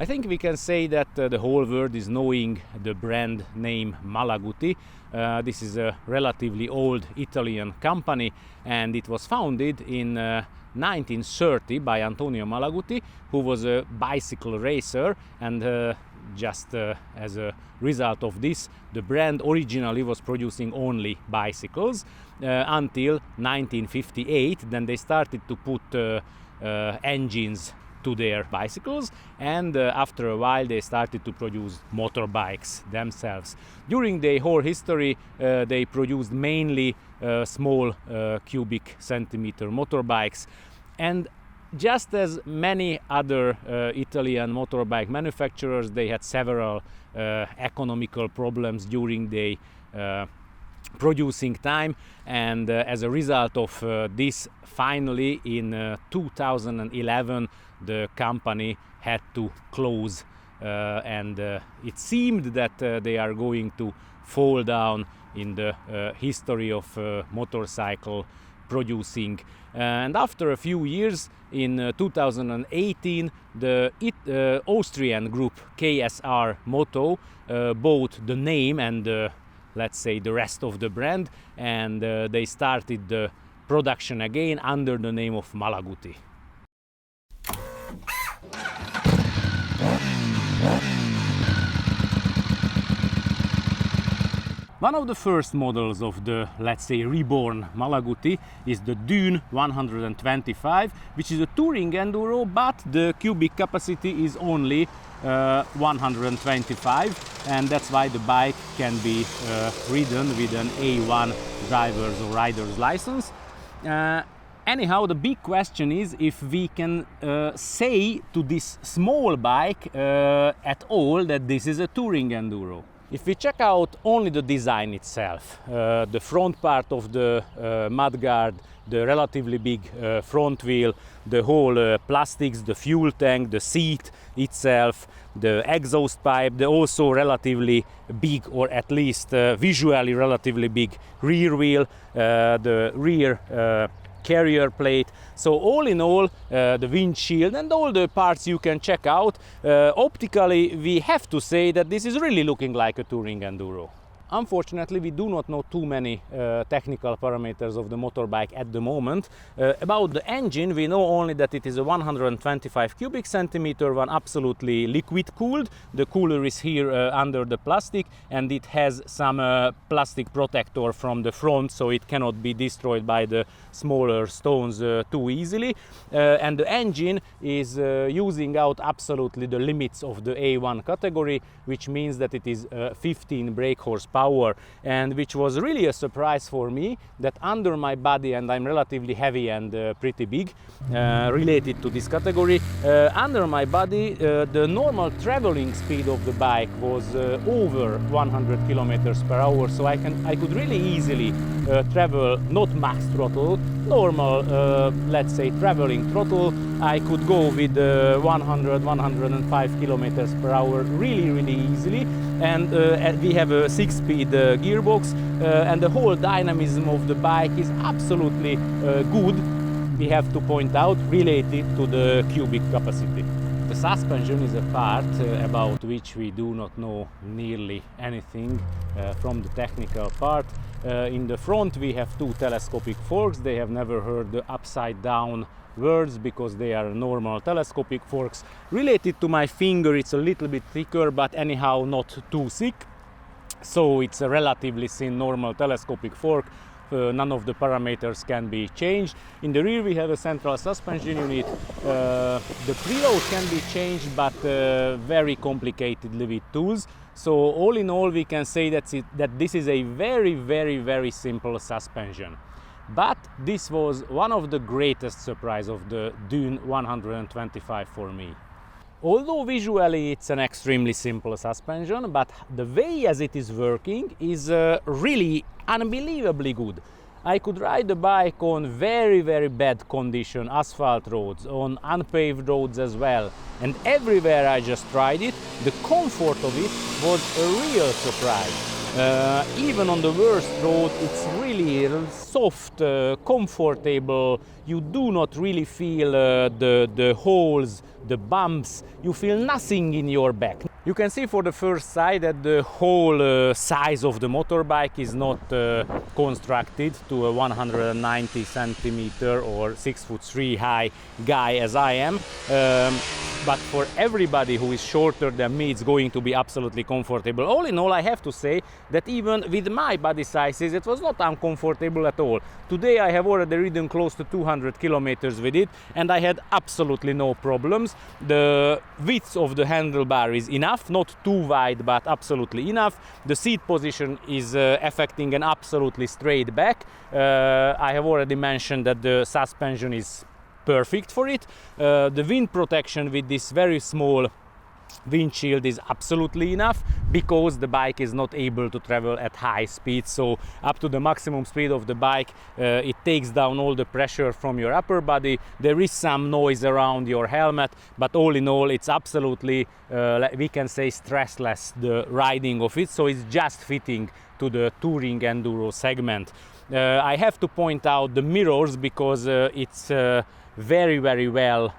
I think we can say that the whole world is knowing the brand name Malaguti. This is a relatively old Italian company, and it was founded in 1930 by Antonio Malaguti, who was a bicycle racer, and just as a result of this, the brand originally was producing only bicycles until 1958. Then they started to put engines to their bicycles, and after a while they started to produce motorbikes themselves. During their whole history they produced mainly small cubic centimeter motorbikes, and just as many other Italian motorbike manufacturers, they had several economical problems during their producing time, and as a result of this, finally in 2011 the company had to close, and it seemed that they are going to fall down in the history of motorcycle producing. And after a few years, in 2018, the Austrian group KSR Moto bought the name and let's say the rest of the brand, and they started the production again under the name of Malaguti. One of the first models of the, let's say, reborn Malaguti is the Dune 125, which is a touring enduro, but the cubic capacity is only 125, and that's why the bike can be ridden with an A1 driver's or rider's license. Anyhow, the big question is if we can say to this small bike at all that this is a touring enduro. If we check out only the design itself, the front part of the mudguard, the relatively big front wheel, the whole plastics, the fuel tank, the seat itself, the exhaust pipe, the also relatively big, or at least visually relatively big rear wheel, the rear carrier plate. So all in all, the windshield and all the parts you can check out, optically we have to say that this is really looking like a touring enduro. Unfortunately, we do not know too many technical parameters of the motorbike at the moment. About the engine, we know only that it is a 125 cubic centimeter one, absolutely liquid cooled. The cooler is here under the plastic, and it has some plastic protector from the front, so it cannot be destroyed by the smaller stones too easily. And the engine is using out absolutely the limits of the A1 category, which means that it is 15 brake horsepower. And which was really a surprise for me, that under my body, and I'm relatively heavy and pretty big related to this category, under my body the normal traveling speed of the bike was over 100 kilometers per hour, so I could really easily travel, not max throttle, normal let's say traveling throttle. I could go with 100-105 kilometers per hour really easily, and we have a 6-speed gearbox, and the whole dynamism of the bike is absolutely good, we have to point out, related to the cubic capacity. The suspension is a part about which we do not know nearly anything from the technical part. In the front we have two telescopic forks. They have never heard the upside down words because they are normal telescopic forks. Related to my finger, it's a little bit thicker, but anyhow not too thick, so it's a relatively thin normal telescopic fork. None of the parameters can be changed. In the rear we have a central suspension unit. The preload can be changed, but very complicatedly with tools. So all in all we can say that this is a very simple suspension. But this was one of the greatest surprises of the Dune 125 for me. Although visually it's an extremely simple suspension, but the way as it is working is really unbelievably good. I could ride the bike on very bad condition asphalt roads, on unpaved roads as well, and everywhere I just tried it, the comfort of it was a real surprise. Even on the worst road, it's really soft, comfortable. You do not really feel the holes the bumps, you feel nothing in your back. You can see for the first sight that the whole size of the motorbike is not constructed to a 190 centimeter or 6'3" high guy as I am. But for everybody who is shorter than me, it's going to be absolutely comfortable. All in all, I have to say that even with my body sizes, it was not uncomfortable at all. Today I have already ridden close to 200 kilometers with it, and I had absolutely no problems. The width of the handlebar is enough, not too wide, but absolutely enough. The seat position is affecting an absolutely straight back. I have already mentioned that the suspension is perfect for it. The wind protection with this very small windshield is absolutely enough, because the bike is not able to travel at high speed. So up to the maximum speed of the bike, it takes down all the pressure from your upper body. There is some noise around your helmet, but all in all, it's absolutely, we can say, stressless, the riding of it. So it's just fitting to the touring enduro segment. I have to point out the mirrors, because it's very well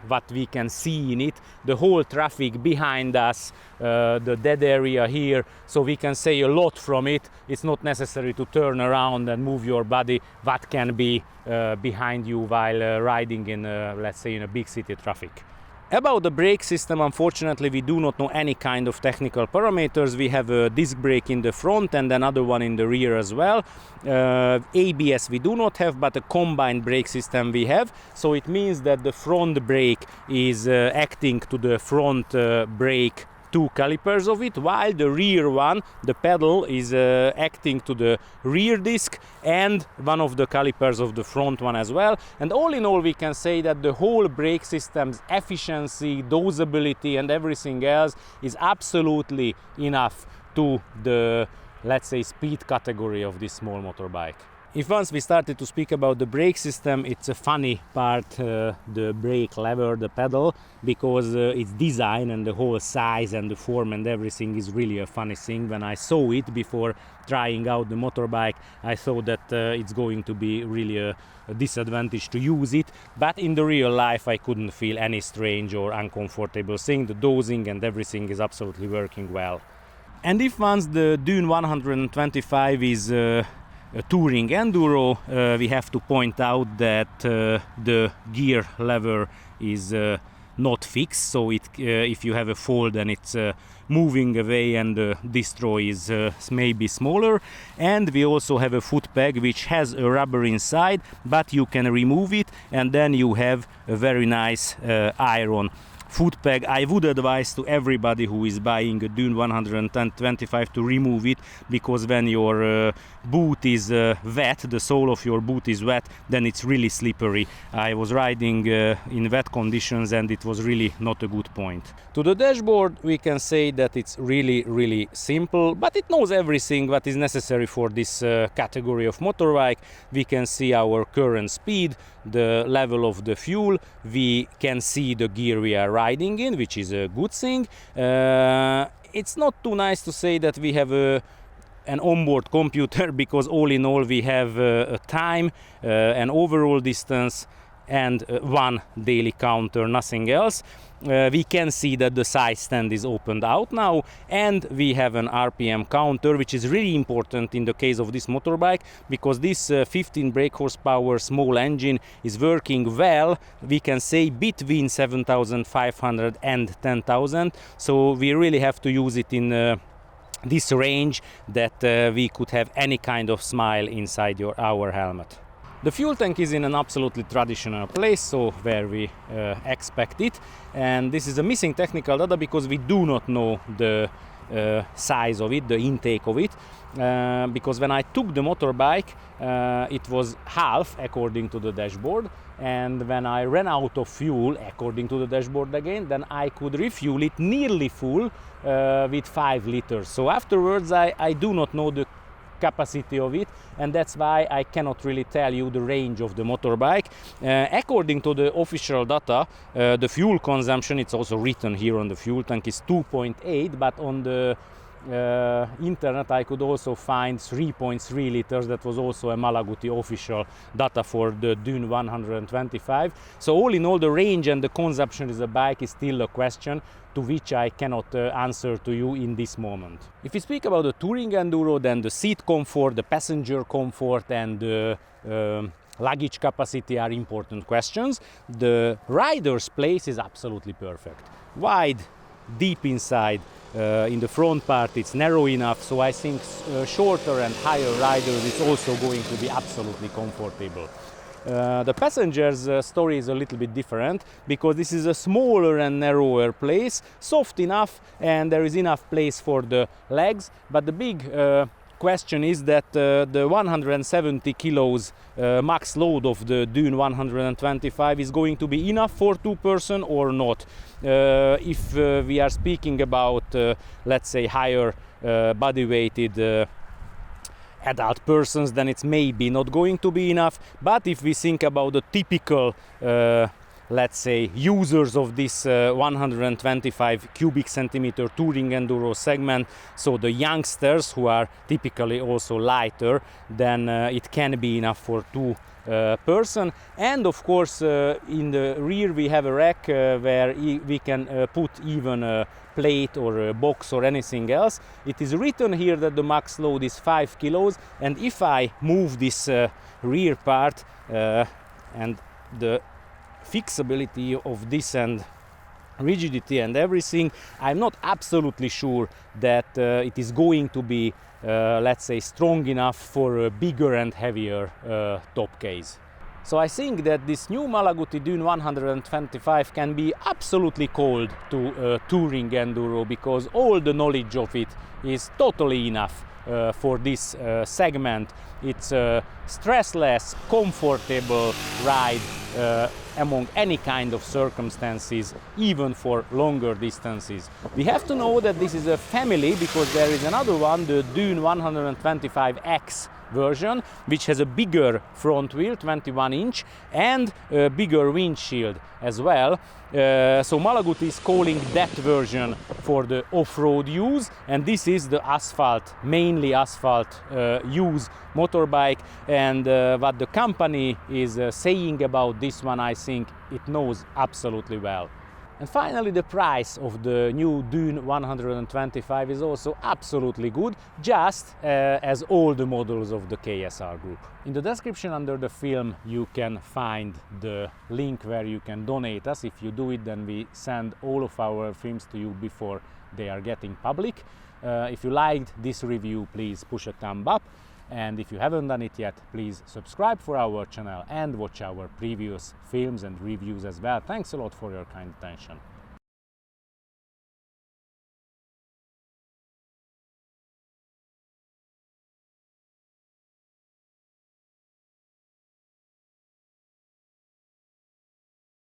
what we can see in it. The whole traffic behind us, the dead area here, so we can say a lot from it. It's not necessary to turn around and move your body, what can be behind you while riding in, let's say, in a big city traffic. About the brake system, unfortunately, we do not know any kind of technical parameters. We have a disc brake in the front and another one in the rear as well. ABS we do not have, but a combined brake system we have. So it means that the front brake is acting to the front brake two calipers of it, while the rear one, the pedal, is acting to the rear disc and one of the calipers of the front one as well. And all in all, we can say that the whole brake system's efficiency, dosability and everything else is absolutely enough to the, let's say, speed category of this small motorbike. If once we started to speak about the brake system, it's a funny part, the brake lever, the pedal, because its design and the whole size and the form and everything is really a funny thing. When I saw it before trying out the motorbike, I thought that it's going to be really a disadvantage to use it, but in the real life I couldn't feel any strange or uncomfortable thing. The dosing and everything is absolutely working well. And if once the Dune 125 is a touring enduro, we have to point out that the gear lever is not fixed, so if you have a fall, then it's moving away and the distro is maybe smaller. And we also have a foot peg which has a rubber inside, but you can remove it, and then you have a very nice iron foot peg. I would advise to everybody who is buying a Dune 125 to remove it, because when your boot is wet, the sole of your boot is wet, then it's really slippery. I was riding in wet conditions and it was really not a good point. To the dashboard, we can say that it's really simple, but it knows everything what is necessary for this category of motorbike. We can see our current speed, the level of the fuel, we can see the gear we are riding in, which is a good thing. It's not too nice to say that we have an onboard computer, because all in all we have a time, an overall distance and one daily counter, nothing else. We can see that the side stand is opened out now, and we have an RPM counter, which is really important in the case of this motorbike, because this 15 brake horsepower small engine is working well, we can say, between 7,500 and 10,000. So we really have to use it in this range that we could have any kind of smile inside our helmet. The fuel tank is in an absolutely traditional place, so where we expect it, and this is a missing technical data because we do not know the size of it, the intake of it, because when I took the motorbike it was half according to the dashboard, and when I ran out of fuel according to the dashboard again, then I could refuel it nearly full with 5 liters. So afterwards I do not know the capacity of it, and that's why I cannot really tell you the range of the motorbike. According to the official data, the fuel consumption, it's also written here on the fuel tank, is 2.8, but on the internet I could also find 3.3 liters. That was also a Malaguti official data for the Dune 125. So all in all, the range and the consumption of the bike is still a question to which I cannot answer to you in this moment. If we speak about the touring enduro, then the seat comfort, the passenger comfort and the luggage capacity are important questions. The rider's place is absolutely perfect. Wide, deep inside, in the front part it's narrow enough, so I think shorter and higher riders it's also going to be absolutely comfortable. The passengers' story is a little bit different, because this is a smaller and narrower place, soft enough, and there is enough place for the legs, but the big question is that the 170 kilos max load of the Dune 125 is going to be enough for two person or not. If we are speaking about let's say higher body weighted adult persons, then it's maybe not going to be enough. But if we think about the typical let's say users of this 125 cubic centimeter touring enduro segment, so the youngsters who are typically also lighter, then it can be enough for two person. And of course in the rear we have a rack where we can put even a plate or a box or anything else. It is written here that the max load is 5 kilos, and if I move this rear part and the fixability of this and rigidity and everything, I'm not absolutely sure that it is going to be let's say strong enough for a bigger and heavier top case. So I think that this new Malaguti Dune 125 can be absolutely called to touring enduro, because all the knowledge of it is totally enough for this segment. It's a stressless, comfortable ride among any kind of circumstances, even for longer distances. We have to know that this is a family, because there is another one, the Dune 125X version, which has a bigger front wheel, 21 inch, and a bigger windshield as well. So Malaguti is calling that version for the off-road use, and this is the asphalt, mainly asphalt use motorbike. And what the company is saying about this one, I think it knows absolutely well. And finally, the price of the new Dune 125 is also absolutely good, just as all the models of the KSR group. In the description under the film you can find the link where you can donate us. If you do it, then we send all of our films to you before they are getting public. If you liked this review, please push a thumb up. And if you haven't done it yet, please subscribe for our channel and watch our previous films and reviews as well. Thanks a lot for your kind attention.